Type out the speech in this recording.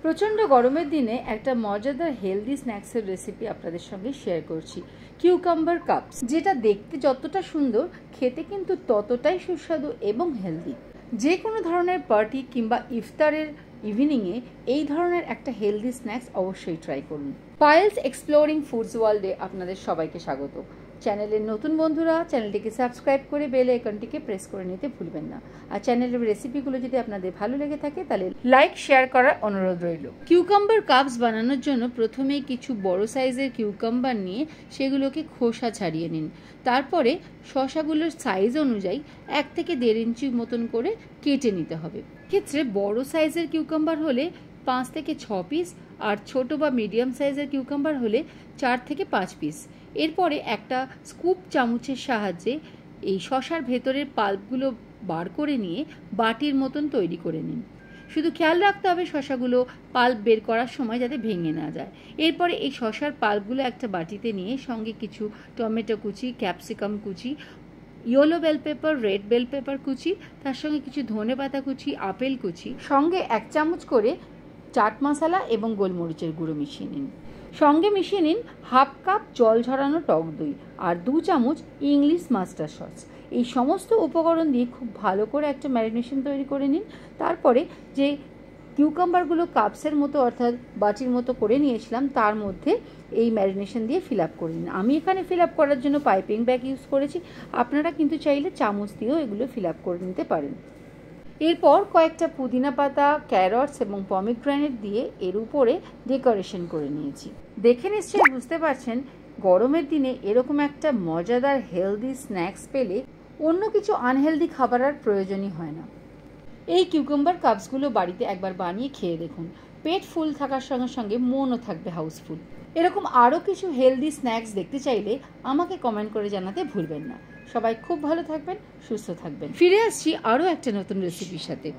প্রচণ্ড গরমের দিনে একটা মজাদার হেলদি স্ন্যাক্সের রেসিপি আপনাদের সঙ্গে শেয়ার করছি। কিউকাম্বার কাপস, যেটা দেখতে যতটা সুন্দর, খেতে কিন্তু ততটাই সুস্বাদু এবং হেলদি। যে কোনো ধরনের পার্টি কিংবা ইফতারের ইভিনিংয়ে এই ধরনের একটা হেলদি স্ন্যাক্স অবশ্যই ট্রাই করুন। পায়েলস এক্সপ্লোরিং ফুডস ওয়ার্ল্ডে আপনাদের সবাইকে স্বাগত। চ্যানেলের নতুন বন্ধুরা চ্যানেলটিকে সাবস্ক্রাইব করে বেল আইকনটিকে প্রেস করে নিতে ভুলবেন না। আর চ্যানেলের রেসিপিগুলো যদি আপনাদের ভালো লেগে থাকে তাহলে লাইক শেয়ার করার অনুরোধ রইল। কিউকাম্বার কাপস বানানোর জন্য প্রথমেই কিছু বড় সাইজের কিউকাম্বার নিয়ে সেগুলোকে খোসা ছাড়িয়ে নিন। তারপরে শসাগুলোর সাইজ অনুযায়ী 1 থেকে 1.5 ইঞ্চি মতন করে কেটে নিতে হবে। ক্ষেত্রে বড় সাইজের কিউকাম্বার হলে 5 থেকে 6 পিস, আর ছোট বা মিডিয়াম সাইজের কিউকাম্বার হলে 4 থেকে 5 পিস। এরপরে একটা স্কুপ চামচের সাহায্যে এই শসার ভেতরের পাল্পগুলো বার করে নিয়ে বাটির মতন তৈরি করে নিন। শুধু খেয়াল রাখতে হবে শসাগুলো পাল্প বের করার সময় যাতে ভেঙে না যায়। এরপরে এই শসার পাল্পগুলো একটা বাটিতে নিয়ে সঙ্গে কিছু টমেটো কুচি, ক্যাপসিকাম কুচি, yellow bell pepper, red bell pepper কুচি, তার সঙ্গে কিছু ধনেপাতা কুচি, আপেল কুচি, সঙ্গে 1 চামচ করে চাট মশলা এবং গোলমরিচের গুঁড়ো মিশিয়ে নিন। সঙ্গে মিশিয়ে নিন 1/2 কাপ জল ঝরানো টক দই আর 2 চামচ ইংলিশ মাস্টার্ড সস। এই সমস্ত উপকরণ দিয়ে খুব ভালো করে একটা ম্যারিনেশন তৈরি করে নিন। তারপরে যে কিউকাম্বারগুলো কাপসের মতো অর্থাৎ বাটির মতো করে নিয়েছিলাম তার মধ্যে এই ম্যারিনেশন দিয়ে ফিল আপ করে নিন। আমি এখানে ফিল আপ করার জন্য পাইপিং ব্যাগ ইউজ করেছি, আপনারা কিন্তু চাইলে চামচ দিয়েও এগুলো ফিল আপ করে নিতে পারেন। এরপর কয়েকটা পুদিনা পাতা, ক্যারটস এবং পমিগ্রেনেট দিয়ে এর উপরে ডেকোরেশন করে নিয়েছি। দেখে নিশ্চয়ই বুঝতে পারছেন গরমের দিনে এরকম একটা মজাদার হেলদি স্ন্যাক্স পেলে অন্য কিছু আনহেলদি খাবার আর প্রয়োজনই হয় না। এই কিউকাম্বার কাপসগুলো বাড়িতে একবার বানিয়ে খেয়ে দেখুন। পেট ফুল থাকার সঙ্গে সঙ্গে মনও থাকবে হাউসফুল। এরকম আরও কিছু হেলদি স্ন্যাক্স দেখতে চাইলে আমাকে কমেন্ট করে জানাতে ভুলবেন না। সবাই খুব ভালো থাকবেন, সুস্থ থাকবেন। ফিরে আসছি আরও একটা নতুন রেসিপির সাথে।